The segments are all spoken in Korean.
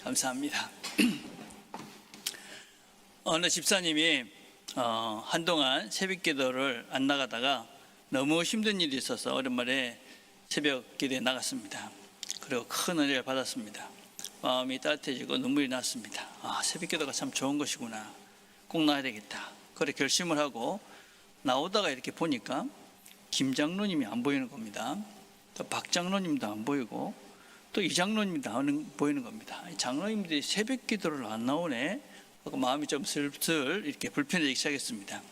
감사합니다. 어느 집사님이 한동안 새벽기도를 안 나가다가 너무 힘든 일이 있어서 오랜만에 새벽기도에 나갔습니다. 그리고 큰 은혜를 받았습니다. 마음이 따뜻해지고 눈물이 났습니다. 새벽기도가 참 좋은 것이구나. 꼭 나가야 되겠다. 그래 결심을 하고 나오다가 이렇게 보니까 김 장로님이 안 보이는 겁니다. 또 박 장로님도 안 보이고 또 이 장로님도 안 보이는 겁니다. 장로님들이 새벽기도를 안 나오네 하고 마음이 좀 슬슬 이렇게 불편해지기 시작했습니다.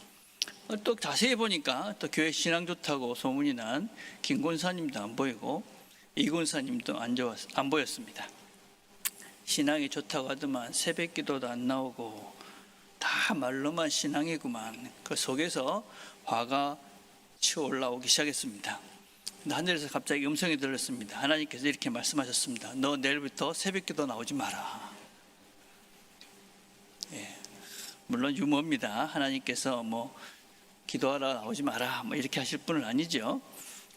또 자세히 보니까 또 교회 신앙 좋다고 소문이 난 김 권사님도 안 보이고 이 권사님도 안 보였습니다. 신앙이 좋다고 하더만 새벽기도도 안 나오고 다 말로만 신앙이구만. 그 속에서 화가 치어 올라오기 시작했습니다. 하늘에서 갑자기 음성이 들렸습니다. 하나님께서 이렇게 말씀하셨습니다. 너 내일부터 새벽기도 나오지 마라. 물론 유머입니다. 하나님께서 기도하라 나오지 마라 이렇게 하실 분은 아니죠.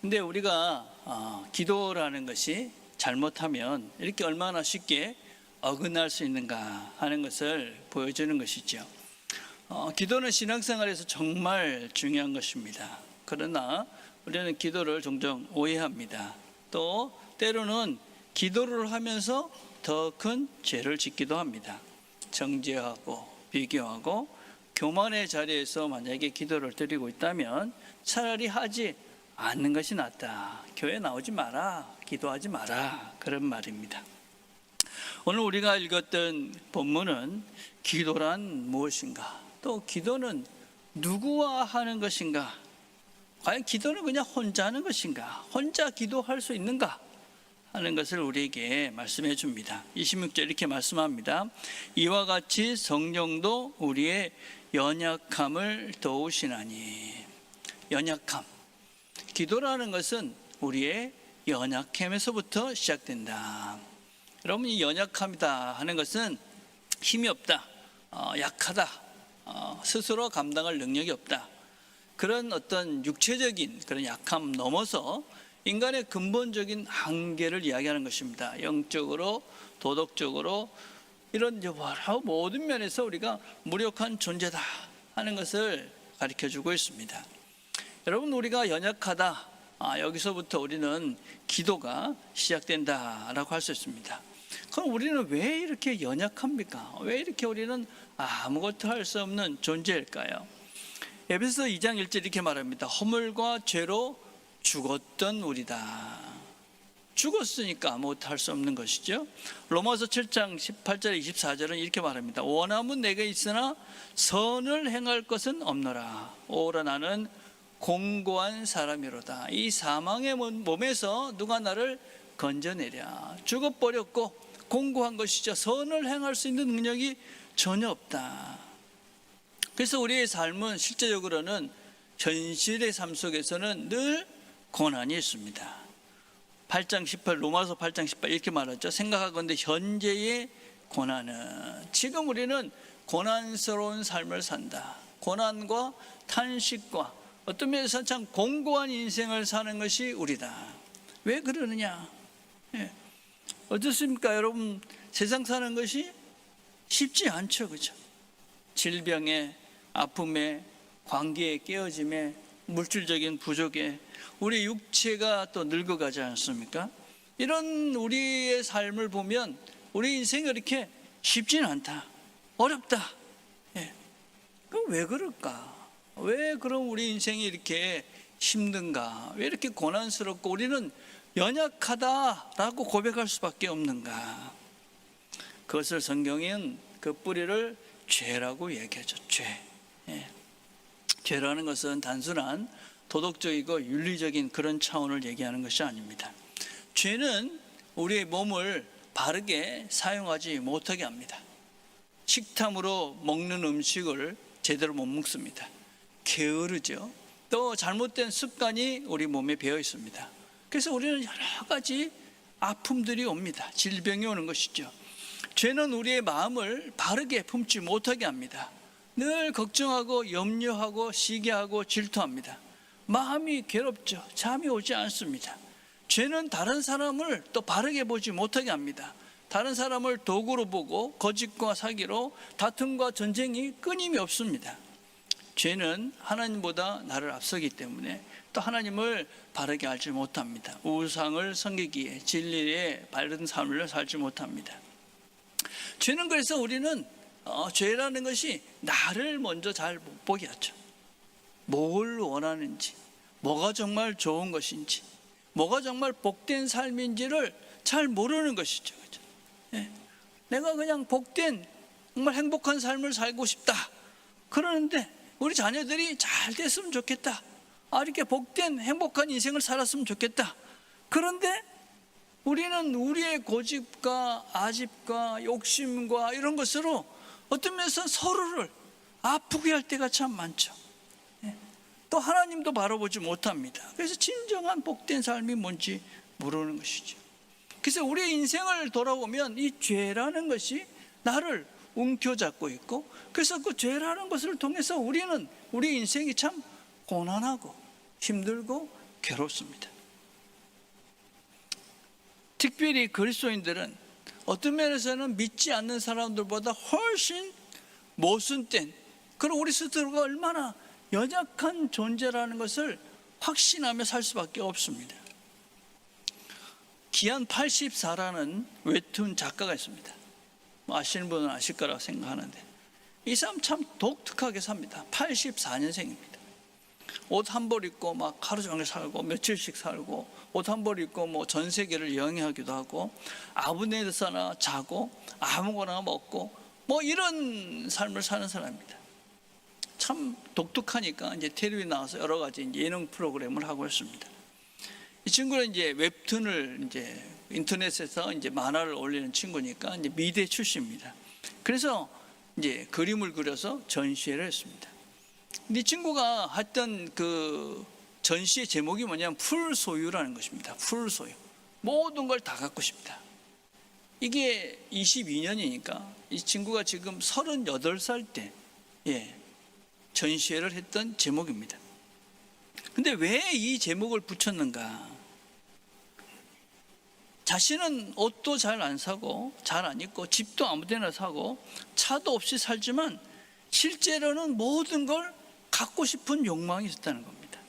근데 우리가 기도라는 것이 잘못하면 이렇게 얼마나 쉽게 어긋날 수 있는가 하는 것을 보여주는 것이죠. 기도는 신앙생활에서 정말 중요한 것입니다. 그러나 우리는 기도를 종종 오해합니다. 또 때로는 기도를 하면서 더 큰 죄를 짓기도 합니다. 정죄하고 비교하고 교만의 자리에서 만약에 기도를 드리고 있다면 차라리 하지 않는 것이 낫다. 교회 나오지 마라. 기도하지 마라. 그런 말입니다. 오늘 우리가 읽었던 본문은 기도란 무엇인가? 또 기도는 누구와 하는 것인가? 과연 기도는 그냥 혼자 하는 것인가? 혼자 기도할 수 있는가? 하는 것을 우리에게 말씀해 줍니다. 26절 이렇게 말씀합니다. 이와 같이 성령도 우리의 연약함을 도우시나니. 연약함. 기도라는 것은 우리의 연약함에서부터 시작된다. 여러분, 이 연약함이다 하는 것은 힘이 없다, 약하다, 스스로 감당할 능력이 없다. 그런 어떤 육체적인 그런 약함 넘어서 인간의 근본적인 한계를 이야기하는 것입니다. 영적으로, 도덕적으로 이런 모든 면에서 우리가 무력한 존재다 하는 것을 가르쳐주고 있습니다. 여러분, 우리가 연약하다, 여기서부터 우리는 기도가 시작된다라고 할 수 있습니다. 그럼 우리는 왜 이렇게 연약합니까? 왜 이렇게 우리는 아무것도 할 수 없는 존재일까요? 에베소 2장 1절 이렇게 말합니다. 허물과 죄로 죽었던 우리다. 죽었으니까 아무것도 할 수 없는 것이죠. 로마서 7장 18절 24절은 이렇게 말합니다. 원함은 내게 있으나 선을 행할 것은 없노라. 오라 나는 공고한 사람이로다. 이 사망의 몸에서 누가 나를 건져내랴. 죽어버렸고 공고한 것이죠. 선을 행할 수 있는 능력이 전혀 없다. 그래서 우리의 삶은 실제적으로는 현실의 삶 속에서는 늘 고난이 있습니다. 8장 18 로마서 8장 18 이렇게 말하죠. 생각하건대 현재의 고난은, 지금 우리는 고난스러운 삶을 산다. 고난과 탄식과 어떤 면에서 참 공고한 인생을 사는 것이 우리다. 왜 그러느냐? 어떻습니까? 여러분, 세상 사는 것이 쉽지 않죠. 그죠? 질병에, 아픔에, 관계의 깨어짐에, 물질적인 부족에 우리 육체가 또 늙어가지 않습니까? 이런 우리의 삶을 보면 우리 인생이 이렇게 쉽지는 않다, 어렵다. 그럼 왜 그럴까? 왜 그럼 우리 인생이 이렇게 힘든가? 왜 이렇게 고난스럽고 우리는 연약하다라고 고백할 수밖에 없는가? 그것을 성경은 그 뿌리를 죄라고 얘기하죠. 죄. 죄라는 것은 단순한 도덕적이고 윤리적인 그런 차원을 얘기하는 것이 아닙니다. 죄는 우리의 몸을 바르게 사용하지 못하게 합니다. 식탐으로 먹는 음식을 제대로 못 먹습니다. 게으르죠. 또 잘못된 습관이 우리 몸에 배어 있습니다. 그래서 우리는 여러 가지 아픔들이 옵니다. 질병이 오는 것이죠. 죄는 우리의 마음을 바르게 품지 못하게 합니다. 늘 걱정하고 염려하고 시기하고 질투합니다. 마음이 괴롭죠. 잠이 오지 않습니다. 죄는 다른 사람을 또 바르게 보지 못하게 합니다. 다른 사람을 도구로 보고 거짓과 사기로 다툼과 전쟁이 끊임이 없습니다. 죄는 하나님보다 나를 앞서기 때문에 또 하나님을 바르게 알지 못합니다. 우상을 섬기기에 진리의 바른 삶을 살지 못합니다. 죄는 그래서 우리는 죄라는 것이 나를 먼저 잘 못 보게 하죠. 뭘 원하는지, 뭐가 정말 좋은 것인지, 뭐가 정말 복된 삶인지를 잘 모르는 것이죠. 그렇죠? 예. 내가 그냥 복된 정말 행복한 삶을 살고 싶다 그러는데 우리 자녀들이 잘 됐으면 좋겠다, 이렇게 복된 행복한 인생을 살았으면 좋겠다. 그런데 우리는 우리의 고집과 아집과 욕심과 이런 것으로 어떤 면에서 서로를 아프게 할 때가 참 많죠. 또 하나님도 바라보지 못합니다. 그래서 진정한 복된 삶이 뭔지 모르는 것이죠. 그래서 우리의 인생을 돌아보면 이 죄라는 것이 나를 움켜잡고 있고, 그래서 그 죄라는 것을 통해서 우리는 우리 인생이 참 고난하고 힘들고 괴롭습니다. 특별히 그리스도인들은 어떤 면에서는 믿지 않는 사람들보다 훨씬 모순된, 그리고 우리 스스로가 얼마나 연약한 존재라는 것을 확신하며 살 수밖에 없습니다. 기안 84라는 웹툰 작가가 있습니다. 아시는 분은 아실 거라고 생각하는데 이 사람 참 독특하게 삽니다. 84년생입니다. 옷 한 벌 입고 막 하루 종일 살고 며칠씩 살고, 옷 한 벌 입고 뭐 전 세계를 여행하기도 하고, 아무 데서나 자고 아무거나 먹고 뭐 이런 삶을 사는 사람입니다. 참 독특하니까 이제 텔레비에 나와서 여러 가지 이제 예능 프로그램을 하고 있습니다. 이 친구는 이제 웹툰을 이제 인터넷에서 이제 만화를 올리는 친구니까 이제 미대 출신입니다. 그래서 이제 그림을 그려서 전시회를 했습니다. 근데 이 친구가 했던 그 전시의 제목이 뭐냐면 풀소유라는 것입니다. 풀소유. 모든 걸 다 갖고 싶다. 이게 22년이니까 이 친구가 지금 38살 때 전시회를 했던 제목입니다. 근데 왜 이 제목을 붙였는가? 자신은 옷도 잘 안 사고 잘 안 입고 집도 아무 데나 사고 차도 없이 살지만 실제로는 모든 걸 갖고 싶은 욕망이 있었다는 겁니다.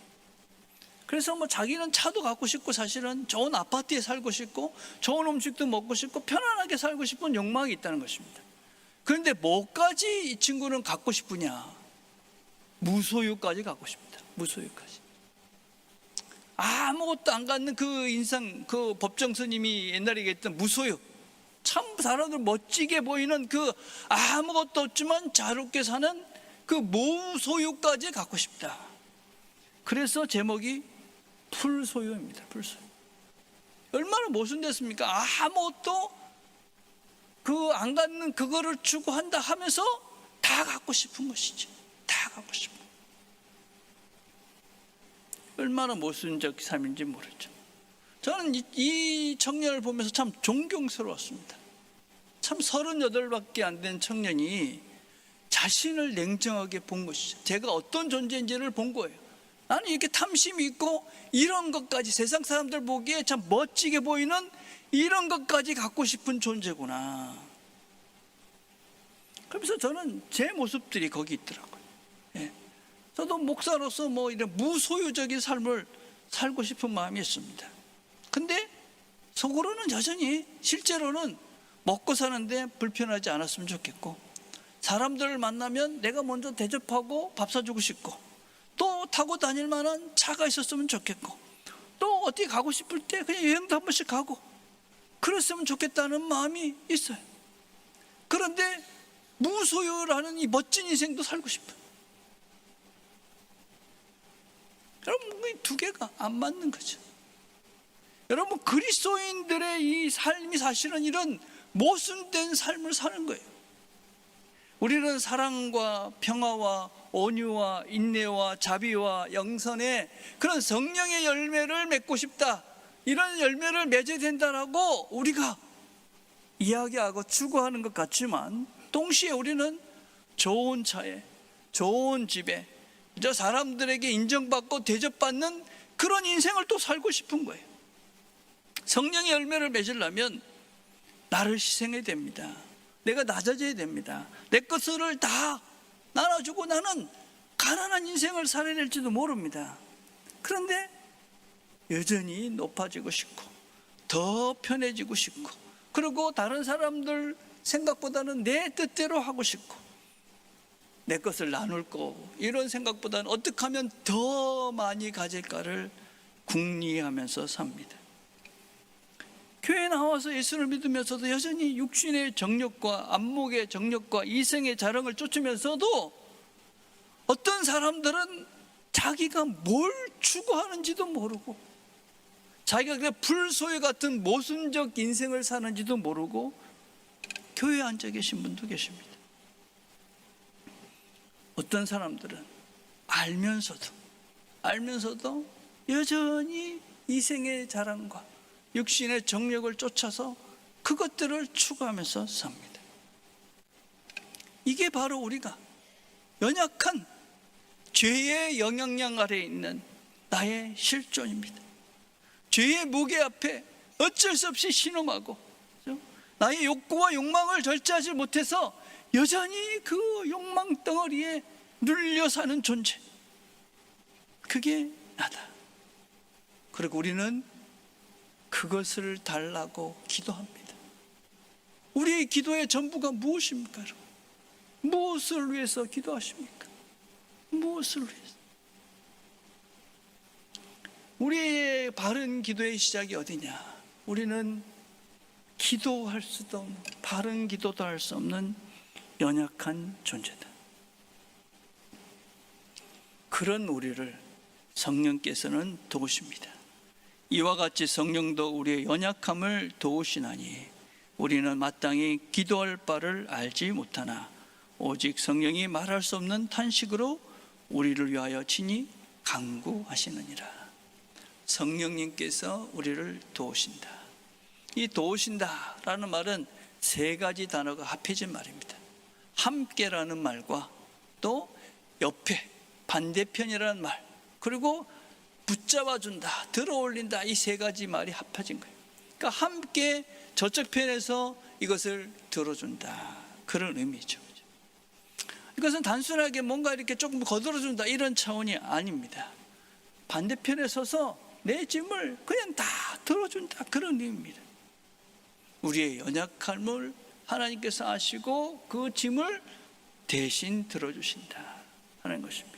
그래서 뭐 자기는 차도 갖고 싶고 사실은 좋은 아파트에 살고 싶고 좋은 음식도 먹고 싶고 편안하게 살고 싶은 욕망이 있다는 것입니다. 그런데 뭐까지 이 친구는 갖고 싶으냐? 무소유까지 갖고 싶다. 무소유까지. 아무것도 안 갖는 그 인상, 그 법정 스님이 옛날에 얘기했던 무소유, 참 사람들 멋지게 보이는 그 아무것도 없지만 자유롭게 사는 그 무소유까지 갖고 싶다. 그래서 제목이 풀소유입니다. 풀소유. 얼마나 모순됐습니까? 아무것도 그 안 갖는 그거를 추구한다 하면서 다 갖고 싶은 것이지. 다 갖고 싶은. 얼마나 모순적 삶인지 모르죠. 저는 이 청년을 보면서 참 존경스러웠습니다. 참 38밖에 안 된 청년이 자신을 냉정하게 본 것이죠. 제가 어떤 존재인지를 본 거예요. 나는 이렇게 탐심이 있고 이런 것까지, 세상 사람들 보기에 참 멋지게 보이는 이런 것까지 갖고 싶은 존재구나. 그러면서 저는 제 모습들이 거기 있더라고요. 저도 목사로서 뭐 이런 무소유적인 삶을 살고 싶은 마음이 있습니다. 근데 속으로는 여전히, 실제로는 먹고 사는데 불편하지 않았으면 좋겠고, 사람들을 만나면 내가 먼저 대접하고 밥 사주고 싶고, 또 타고 다닐 만한 차가 있었으면 좋겠고, 또 어디 가고 싶을 때 그냥 여행도 한 번씩 가고 그랬으면 좋겠다는 마음이 있어요. 그런데 무소유라는 이 멋진 인생도 살고 싶어요. 여러분, 이 두 개가 안 맞는 거죠. 여러분, 그리스도인들의 이 삶이 사실은 이런 모순된 삶을 사는 거예요. 우리는 사랑과 평화와 온유와 인내와 자비와 영선의 그런 성령의 열매를 맺고 싶다, 이런 열매를 맺어야 된다라고 우리가 이야기하고 추구하는 것 같지만, 동시에 우리는 좋은 차에, 좋은 집에, 저 사람들에게 인정받고 대접받는 그런 인생을 또 살고 싶은 거예요. 성령의 열매를 맺으려면 나를 희생해야 됩니다. 내가 낮아져야 됩니다. 내 것을 다 나눠주고 나는 가난한 인생을 살아야 될지도 모릅니다. 그런데 여전히 높아지고 싶고 더 편해지고 싶고, 그리고 다른 사람들 생각보다는 내 뜻대로 하고 싶고, 내 것을 나눌 거 이런 생각보다는 어떻게 하면 더 많이 가질까를 궁리하면서 삽니다. 교회에 나와서 예수를 믿으면서도 여전히 육신의 정욕과 안목의 정욕과 이생의 자랑을 쫓으면서도 어떤 사람들은 자기가 뭘 추구하는지도 모르고 자기가 그냥 불소유 같은 모순적 인생을 사는지도 모르고 교회에 앉아 계신 분도 계십니다. 어떤 사람들은 알면서도 여전히 이생의 자랑과 육신의 정욕을 쫓아서 그것들을 추구하면서 삽니다. 이게 바로 우리가 연약한 죄의 영향력 아래에 있는 나의 실존입니다. 죄의 무게 앞에 어쩔 수 없이 신음하고 나의 욕구와 욕망을 절제하지 못해서 여전히 그 욕망 덩어리에 눌려 사는 존재, 그게 나다. 그리고 우리는 그것을 달라고 기도합니다. 우리의 기도의 전부가 무엇입니까? 무엇을 위해서 기도하십니까? 무엇을 위해서? 우리의 바른 기도의 시작이 어디냐? 우리는 기도할 수도 없는, 바른 기도도 할 수 없는 연약한 존재다. 그런 우리를 성령께서는 도우십니다. 이와 같이 성령도 우리의 연약함을 도우시나니 우리는 마땅히 기도할 바를 알지 못하나 오직 성령이 말할 수 없는 탄식으로 우리를 위하여 친히 간구하시느니라. 성령님께서 우리를 도우신다. 이 도우신다라는 말은 세 가지 단어가 합해진 말입니다. 함께라는 말과 또 옆에 반대편이라는 말, 그리고 붙잡아준다, 들어올린다, 이 세 가지 말이 합해진 거예요. 그러니까 함께 저쪽 편에서 이것을 들어준다, 그런 의미죠. 이것은 단순하게 뭔가 이렇게 조금 거들어준다 이런 차원이 아닙니다. 반대편에 서서 내 짐을 그냥 다 들어준다, 그런 의미입니다. 우리의 연약함을 하나님께서 아시고 그 짐을 대신 들어주신다 하는 것입니다.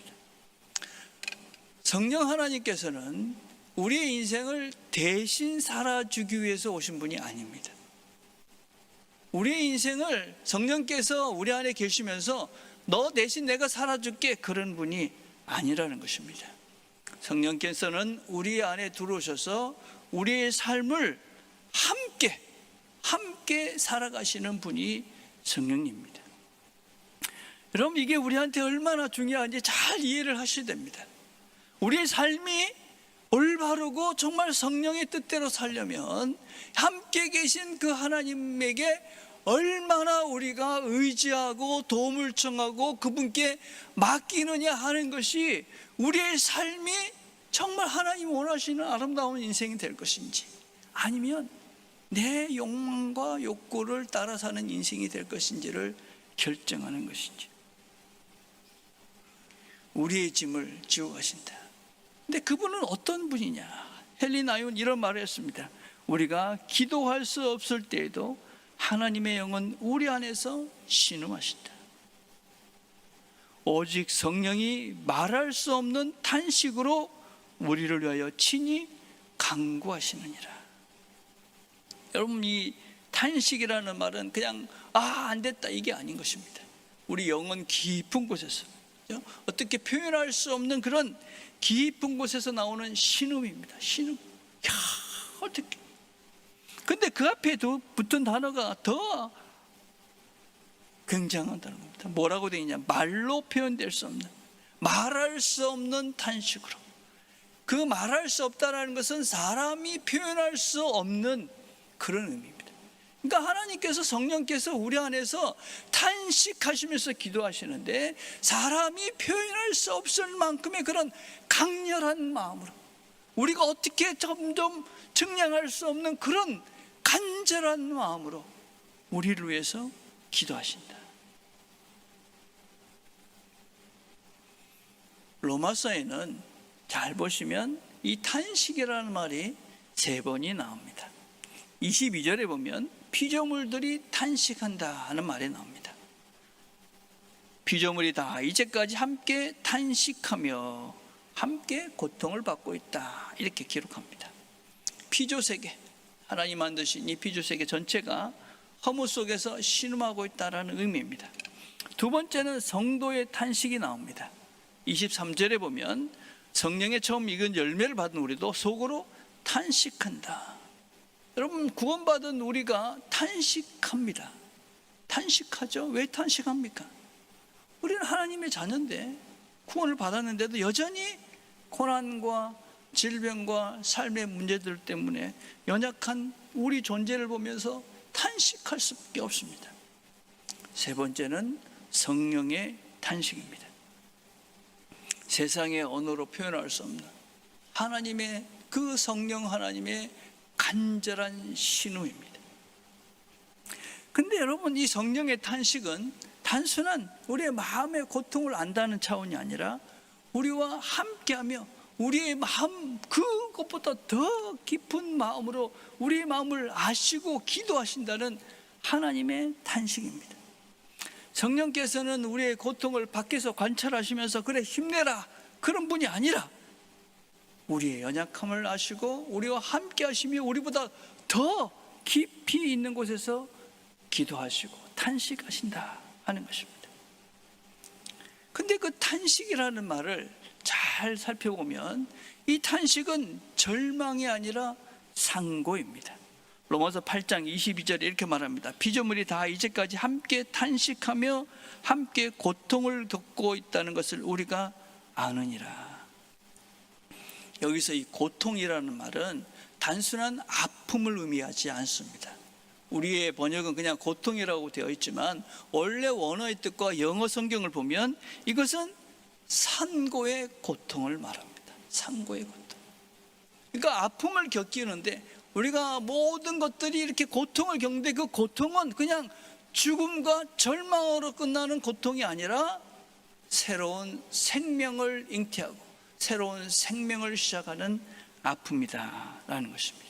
성령 하나님께서는 우리의 인생을 대신 살아주기 위해서 오신 분이 아닙니다. 우리의 인생을 성령께서 우리 안에 계시면서 너 대신 내가 살아줄게, 그런 분이 아니라는 것입니다. 성령께서는 우리 안에 들어오셔서 우리의 삶을 함께 살아가시는 분이 성령님입니다. 여러분, 이게 우리한테 얼마나 중요한지 잘 이해를 하셔야 됩니다. 우리의 삶이 올바르고 정말 성령의 뜻대로 살려면 함께 계신 그 하나님에게 얼마나 우리가 의지하고 도움을 청하고 그분께 맡기느냐 하는 것이 우리의 삶이 정말 하나님 원하시는 아름다운 인생이 될 것인지, 아니면 내 욕망과 욕구를 따라 사는 인생이 될 것인지를 결정하는 것인지. 우리의 짐을 지고 가신다. 근데 그분은 어떤 분이냐? 헬린 아윤 이런 말을 했습니다. 우리가 기도할 수 없을 때에도 하나님의 영은 우리 안에서 신음하신다. 오직 성령이 말할 수 없는 탄식으로 우리를 위하여 친히 간구하시느니라. 여러분, 이 탄식이라는 말은 그냥 안 됐다 이게 아닌 것입니다. 우리 영혼 깊은 곳에서 어떻게 표현할 수 없는 그런 깊은 곳에서 나오는 신음입니다. 신음. 어떻게? 근데 그 앞에 붙은 단어가 더 굉장하다는 겁니다. 뭐라고 되어 있냐? 말로 표현될 수 없는, 말할 수 없는 탄식으로. 그 말할 수 없다는 것은 사람이 표현할 수 없는 그런 의미입니다. 그러니까 하나님께서, 성령께서 우리 안에서 탄식하시면서 기도하시는데 사람이 표현할 수 없을 만큼의 그런 강렬한 마음으로, 우리가 어떻게 점점 증량할 수 없는 그런 간절한 마음으로 우리를 위해서 기도하신다. 로마서에는 잘 보시면 이 탄식이라는 말이 3번이 나옵니다. 22절에 보면 피조물들이 탄식한다 하는 말이 나옵니다. 피조물이 다 이제까지 함께 탄식하며 함께 고통을 받고 있다, 이렇게 기록합니다. 피조세계, 하나님 만드신 이 피조세계 전체가 허무 속에서 신음하고 있다는 의미입니다. 두 번째는 성도의 탄식이 나옵니다. 23절에 보면 성령의 처음 익은 열매를 받은 우리도 속으로 탄식한다. 여러분, 구원받은 우리가 탄식합니다. 탄식하죠. 왜 탄식합니까? 우리는 하나님의 자녀인데, 구원을 받았는데도 여전히 고난과 질병과 삶의 문제들 때문에 연약한 우리 존재를 보면서 탄식할 수밖에 없습니다. 세 번째는 성령의 탄식입니다. 세상의 언어로 표현할 수 없는 하나님의, 그 성령 하나님의 간절한 신음입니다. 근데 여러분, 이 성령의 탄식은 단순한 우리의 마음의 고통을 안다는 차원이 아니라 우리와 함께하며 우리의 마음, 그것보다 더 깊은 마음으로 우리의 마음을 아시고 기도하신다는 하나님의 탄식입니다. 성령께서는 우리의 고통을 밖에서 관찰하시면서 그래 힘내라, 그런 분이 아니라 우리의 연약함을 아시고 우리와 함께 하시며 우리보다 더 깊이 있는 곳에서 기도하시고 탄식하신다 하는 것입니다. 근데 그 탄식이라는 말을 잘 살펴보면 이 탄식은 절망이 아니라 상고입니다. 로마서 8장 22절에 이렇게 말합니다. 피조물이 다 이제까지 함께 탄식하며 함께 고통을 겪고 있다는 것을 우리가 아느니라. 여기서 이 고통이라는 말은 단순한 아픔을 의미하지 않습니다. 우리의 번역은 그냥 고통이라고 되어 있지만 원래 원어의 뜻과 영어 성경을 보면 이것은 산고의 고통을 말합니다. 산고의 고통. 그러니까 아픔을 겪이는데 우리가 모든 것들이 이렇게 고통을 겪는데 그 고통은 그냥 죽음과 절망으로 끝나는 고통이 아니라 새로운 생명을 잉태하고 새로운 생명을 시작하는 아픔이다 라는 것입니다.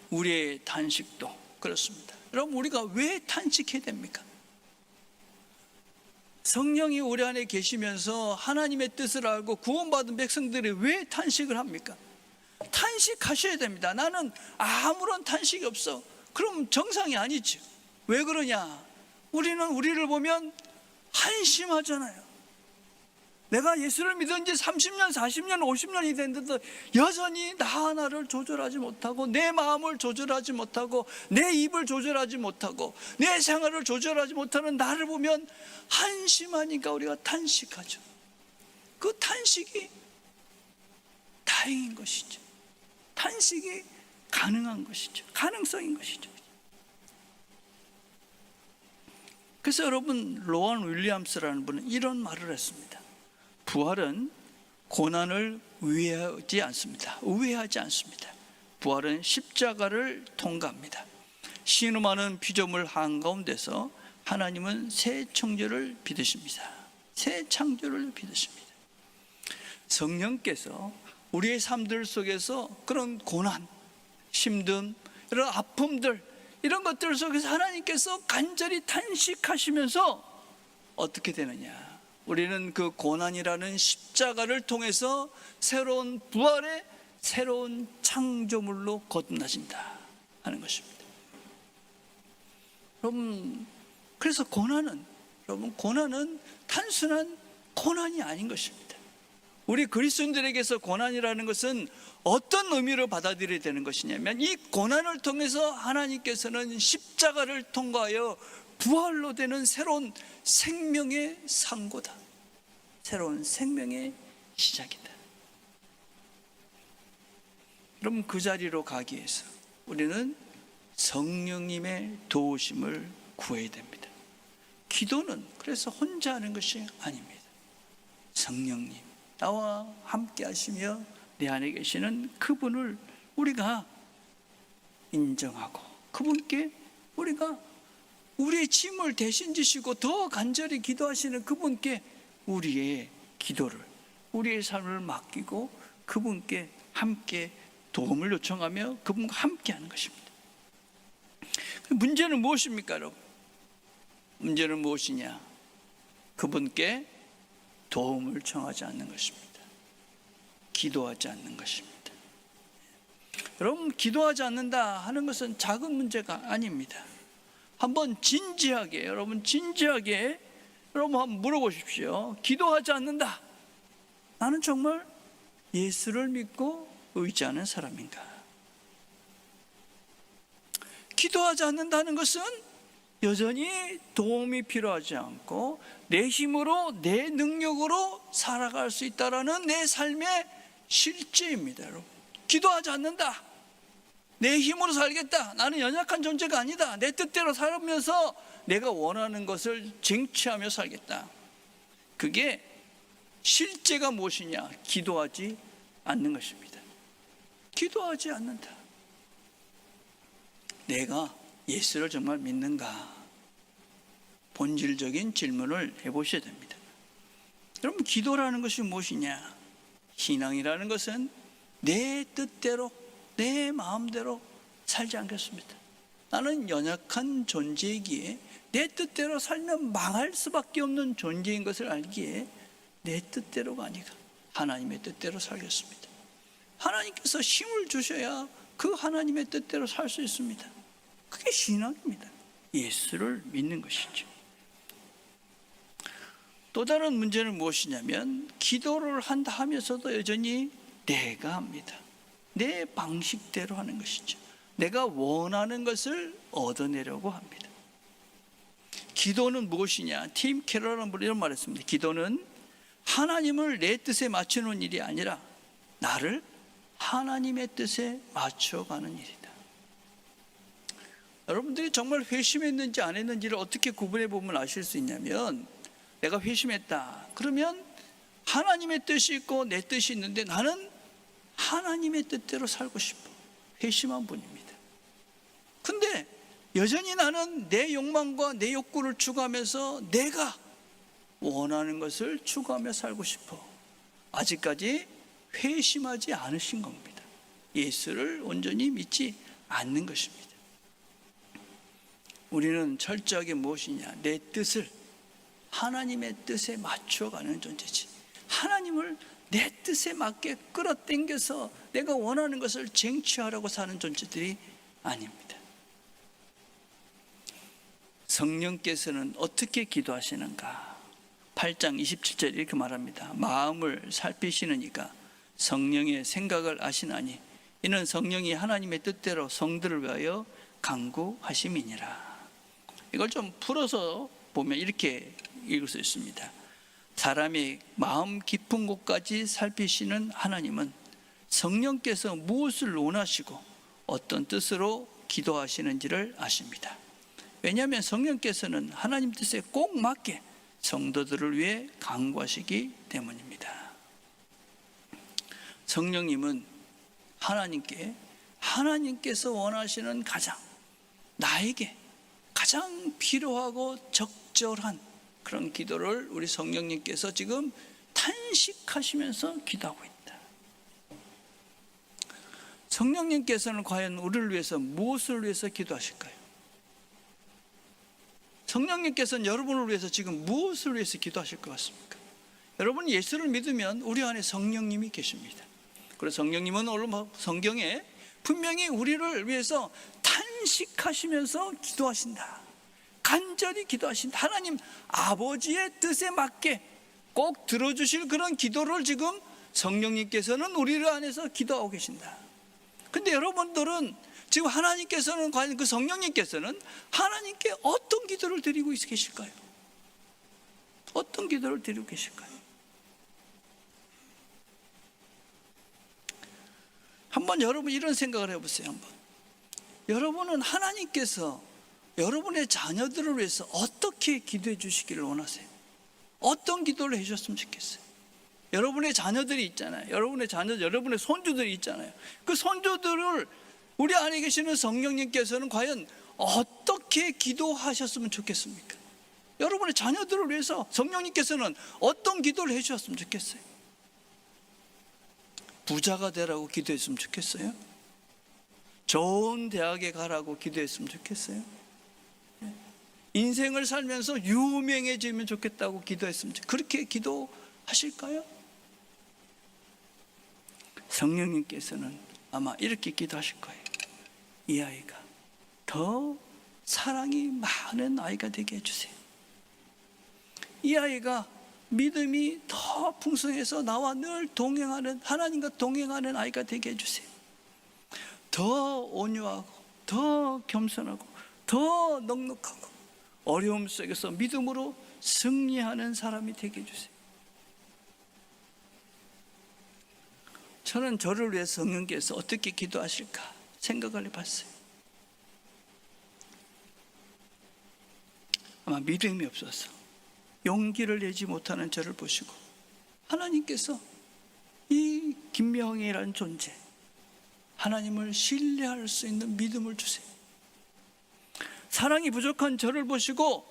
우리의 탄식도 그렇습니다. 여러분, 우리가 왜 탄식해야 됩니까? 성령이 우리 안에 계시면서 하나님의 뜻을 알고 구원받은 백성들이 왜 탄식을 합니까? 탄식하셔야 됩니다. 나는 아무런 탄식이 없어. 그럼 정상이 아니죠. 왜 그러냐? 우리는 우리를 보면 한심하잖아요. 내가 예수를 믿은 지 30년, 40년, 50년이 됐는데도 여전히 나 하나를 조절하지 못하고 내 마음을 조절하지 못하고 내 입을 조절하지 못하고 내 생활을 조절하지 못하는 나를 보면 한심하니까 우리가 탄식하죠. 그 탄식이 다행인 것이죠. 탄식이 가능한 것이죠. 가능성인 것이죠. 그래서 여러분, 로안 윌리엄스라는 분은 이런 말을 했습니다. 부활은 고난을 우회하지 않습니다. 우회하지 않습니다. 부활은 십자가를 통과합니다. 신음하는 피조물 한가운데서 하나님은 새 창조를 빚으십니다. 새 창조를 빚으십니다. 성령께서 우리의 삶들 속에서 그런 고난, 힘듦, 이런 아픔들, 이런 것들 속에서 하나님께서 간절히 탄식하시면서 어떻게 되느냐? 우리는 그 고난이라는 십자가를 통해서 새로운 부활의 새로운 창조물로 거듭나신다 하는 것입니다. 여러분, 그래서 고난은 단순한 고난이 아닌 것입니다. 우리 그리스도인들에게서 고난이라는 것은 어떤 의미로 받아들여야 되는 것이냐면 이 고난을 통해서 하나님께서는 십자가를 통과하여 부활로 되는 새로운 생명의 상고다. 새로운 생명의 시작이다. 그럼 그 자리로 가기 위해서 우리는 성령님의 도우심을 구해야 됩니다. 기도는 그래서 혼자 하는 것이 아닙니다. 성령님, 나와 함께 하시며 내 안에 계시는 그분을 우리가 인정하고 그분께 우리가 우리의 짐을 대신 지시고 더 간절히 기도하시는 그분께 우리의 기도를, 우리의 삶을 맡기고 그분께 함께 도움을 요청하며 그분과 함께 하는 것입니다. 문제는 무엇입니까, 여러분? 문제는 무엇이냐? 그분께 도움을 청하지 않는 것입니다. 기도하지 않는 것입니다. 여러분, 기도하지 않는다 하는 것은 작은 문제가 아닙니다. 한번 진지하게, 여러분 한번 물어보십시오. 기도하지 않는다. 나는 정말 예수를 믿고 의지하는 사람인가? 기도하지 않는다는 것은 여전히 도움이 필요하지 않고 내 힘으로, 내 능력으로 살아갈 수 있다라는 내 삶의 실제입니다, 여러분. 기도하지 않는다. 내 힘으로 살겠다. 나는 연약한 존재가 아니다. 내 뜻대로 살면서 내가 원하는 것을 쟁취하며 살겠다. 그게 실제가 무엇이냐? 기도하지 않는 것입니다. 기도하지 않는다. 내가 예수를 정말 믿는가? 본질적인 질문을 해보셔야 됩니다. 여러분, 기도라는 것이 무엇이냐? 신앙이라는 것은 내 뜻대로, 내 마음대로 살지 않겠습니다. 나는 연약한 존재이기에 내 뜻대로 살면 망할 수밖에 없는 존재인 것을 알기에 내 뜻대로가 아니라 하나님의 뜻대로 살겠습니다. 하나님께서 힘을 주셔야 그 하나님의 뜻대로 살 수 있습니다. 그게 신앙입니다. 예수를 믿는 것이죠. 또 다른 문제는 무엇이냐면 기도를 한다 하면서도 여전히 내가 합니다. 내 방식대로 하는 것이죠. 내가 원하는 것을 얻어내려고 합니다. 기도는 무엇이냐? 팀 캐럴은 이런 말을 했습니다. 기도는 하나님을 내 뜻에 맞추는 일이 아니라 나를 하나님의 뜻에 맞춰가는 일이다. 여러분들이 정말 회심했는지 안 했는지를 어떻게 구분해 보면 아실 수 있냐면, 내가 회심했다 그러면 하나님의 뜻이 있고 내 뜻이 있는데 나는 하나님의 뜻대로 살고 싶어. 회심한 분입니다. 근데 여전히 나는 내 욕망과 내 욕구를 추구하면서 내가 원하는 것을 추구하며 살고 싶어. 아직까지 회심하지 않으신 겁니다. 예수를 온전히 믿지 않는 것입니다. 우리는 철저하게 무엇이냐? 내 뜻을 하나님의 뜻에 맞춰가는 존재지, 하나님을 내 뜻에 맞게 끌어당겨서 내가 원하는 것을 쟁취하려고 사는 존재들이 아닙니다. 성령께서는 어떻게 기도하시는가? 8장 27절 이렇게 말합니다. 마음을 살피시는 이가 성령의 생각을 아시나니 이는 성령이 하나님의 뜻대로 성들을 위하여 간구하심이니라. 이걸 좀 풀어서 보면 이렇게 읽을 수 있습니다. 사람의 마음 깊은 곳까지 살피시는 하나님은 성령께서 무엇을 원하시고 어떤 뜻으로 기도하시는지를 아십니다. 왜냐하면 성령께서는 하나님 뜻에 꼭 맞게 성도들을 위해 간구하시기 때문입니다. 성령님은 하나님께서 원하시는 나에게 가장 필요하고 적절한 그런 기도를 우리 성령님께서 지금 탄식하시면서 기도하고 있다. 성령님께서는 과연 우리를 위해서 무엇을 위해서 기도하실까요? 성령님께서는 여러분을 위해서 지금 무엇을 위해서 기도하실 것 같습니까? 여러분, 예수를 믿으면 우리 안에 성령님이 계십니다. 그래서 성령님은 성경에 분명히 우리를 위해서 탄식하시면서 기도하신다, 간절히 기도하신다, 하나님 아버지의 뜻에 맞게 꼭 들어주실 그런 기도를 지금 성령님께서는 우리를 안에서 기도하고 계신다. 근데 여러분들은 지금 하나님께서는, 과연 그 성령님께서는 하나님께 어떤 기도를 드리고 계실까요? 어떤 기도를 드리고 계실까요? 한번 여러분 이런 생각을 해보세요. 한번 여러분은 하나님께서 여러분의 자녀들을 위해서 어떻게 기도해 주시기를 원하세요? 어떤 기도를 해주셨으면 좋겠어요? 여러분의 자녀들이 있잖아요. 여러분의 손주들이 있잖아요. 그 손주들을 우리 안에 계시는 성령님께서는 과연 어떻게 기도하셨으면 좋겠습니까? 여러분의 자녀들을 위해서 성령님께서는 어떤 기도를 해주셨으면 좋겠어요? 부자가 되라고 기도했으면 좋겠어요? 좋은 대학에 가라고 기도했으면 좋겠어요? 인생을 살면서 유명해지면 좋겠다고 기도했으면 좋겠어요? 그렇게 기도하실까요? 성령님께서는 아마 이렇게 기도하실 거예요. 이 아이가 더 사랑이 많은 아이가 되게 해주세요. 이 아이가 믿음이 더 풍성해서 나와 늘 동행하는, 하나님과 동행하는 아이가 되게 해주세요. 더 온유하고 더 겸손하고 더 넉넉하고 어려움 속에서 믿음으로 승리하는 사람이 되게 해주세요. 저는 저를 위해 성령께서 어떻게 기도하실까 생각을 해봤어요. 아마 믿음이 없어서 용기를 내지 못하는 저를 보시고 하나님께서 이 김명희라는 존재, 하나님을 신뢰할 수 있는 믿음을 주세요. 사랑이 부족한 저를 보시고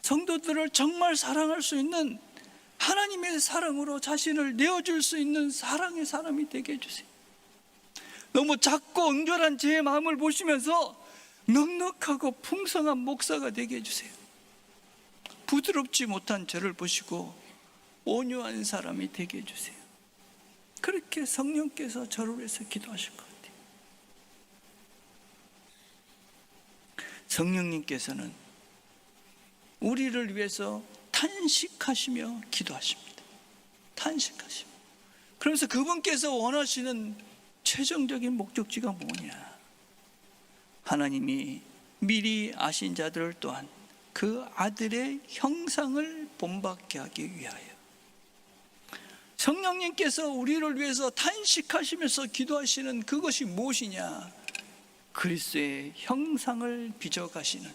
성도들을 정말 사랑할 수 있는, 하나님의 사랑으로 자신을 내어줄 수 있는 사랑의 사람이 되게 해주세요. 너무 작고 응결한 제 마음을 보시면서 넉넉하고 풍성한 목사가 되게 해주세요. 부드럽지 못한 저를 보시고 온유한 사람이 되게 해주세요. 그렇게 성령께서 저를 위해서 기도하실 것 같아요. 성령님께서는 우리를 위해서 탄식하시며 기도하십니다. 탄식하시며. 그러면서 그분께서 원하시는 최종적인 목적지가 뭐냐? 하나님이 미리 아신 자들 또한 그 아들의 형상을 본받게 하기 위하여. 성령님께서 우리를 위해서 탄식하시면서 기도하시는 그것이 무엇이냐? 그리스도의 형상을 빚어가시는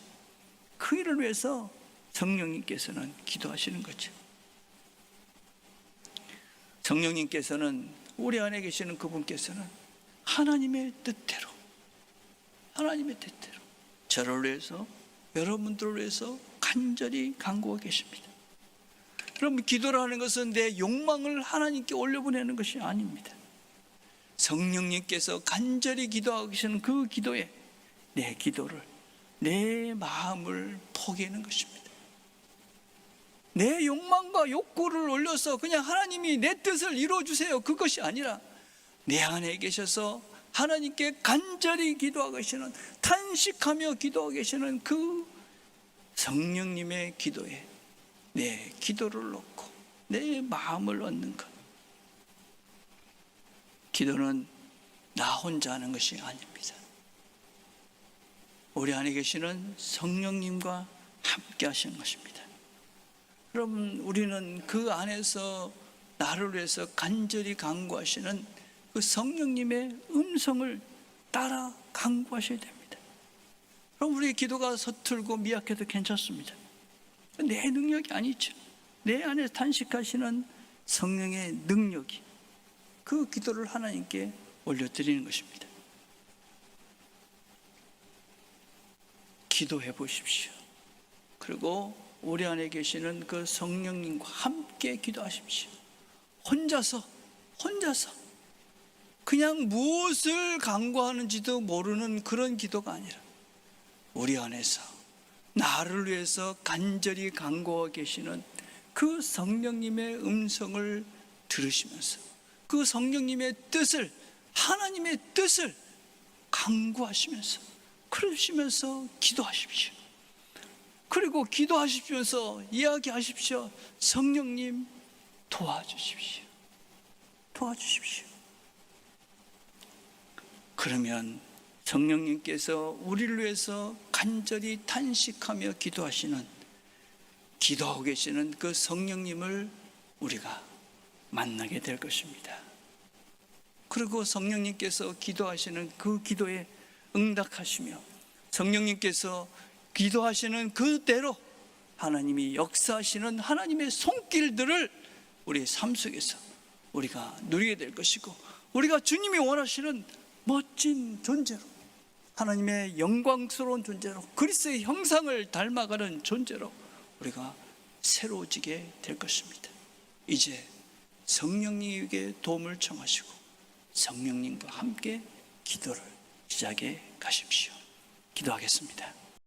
그 일을 위해서 성령님께서는 기도하시는 거죠. 성령님께서는, 우리 안에 계시는 그분께서는 하나님의 뜻대로, 하나님의 뜻대로 저를 위해서, 여러분들을 위해서 간절히 간구하고 계십니다. 여러분, 기도라는 것은 내 욕망을 하나님께 올려보내는 것이 아닙니다. 성령님께서 간절히 기도하고 계시는 그 기도에 내 기도를, 내 마음을 포기하는 것입니다. 내 욕망과 욕구를 올려서 그냥 하나님이 내 뜻을 이루어주세요, 그것이 아니라 내 안에 계셔서 하나님께 간절히 기도하고 계시는, 탄식하며 기도하고 계시는 그 성령님의 기도에 내 기도를 놓고 내 마음을 얻는 것. 기도는 나 혼자 하는 것이 아닙니다. 우리 안에 계시는 성령님과 함께 하시는 것입니다. 여러분, 우리는 그 안에서 나를 위해서 간절히 간구하시는 그 성령님의 음성을 따라 간구하셔야 됩니다. 그럼 우리의 기도가 서툴고 미약해도 괜찮습니다. 내 능력이 아니죠. 내 안에 탄식하시는 성령의 능력이 그 기도를 하나님께 올려드리는 것입니다. 기도해 보십시오. 그리고 우리 안에 계시는 그 성령님과 함께 기도하십시오. 혼자서 그냥 무엇을 간구하는지도 모르는 그런 기도가 아니라 우리 안에서 나를 위해서 간절히 간구하고 계시는 그 성령님의 음성을 들으시면서 그 성령님의 뜻을, 하나님의 뜻을 간구하시면서, 그러시면서 기도하십시오. 그리고 기도하시면서 이야기하십시오. 성령님 도와주십시오. 도와주십시오. 그러면 성령님께서 우리를 위해서 간절히 탄식하며 기도하고 계시는 그 성령님을 우리가 만나게 될 것입니다. 그리고 성령님께서 기도하시는 그 기도에 응답하시며 성령님께서 기도하시는 그대로 하나님이 역사하시는 하나님의 손길들을 우리의 삶 속에서 우리가 누리게 될 것이고, 우리가 주님이 원하시는 멋진 존재로 하나님의 영광스러운 존재로 그리스도의 형상을 닮아가는 존재로 우리가 새로워지게 될 것입니다. 이제 성령님에게 도움을 청하시고 성령님과 함께 기도를 시작해 가십시오. 기도하겠습니다.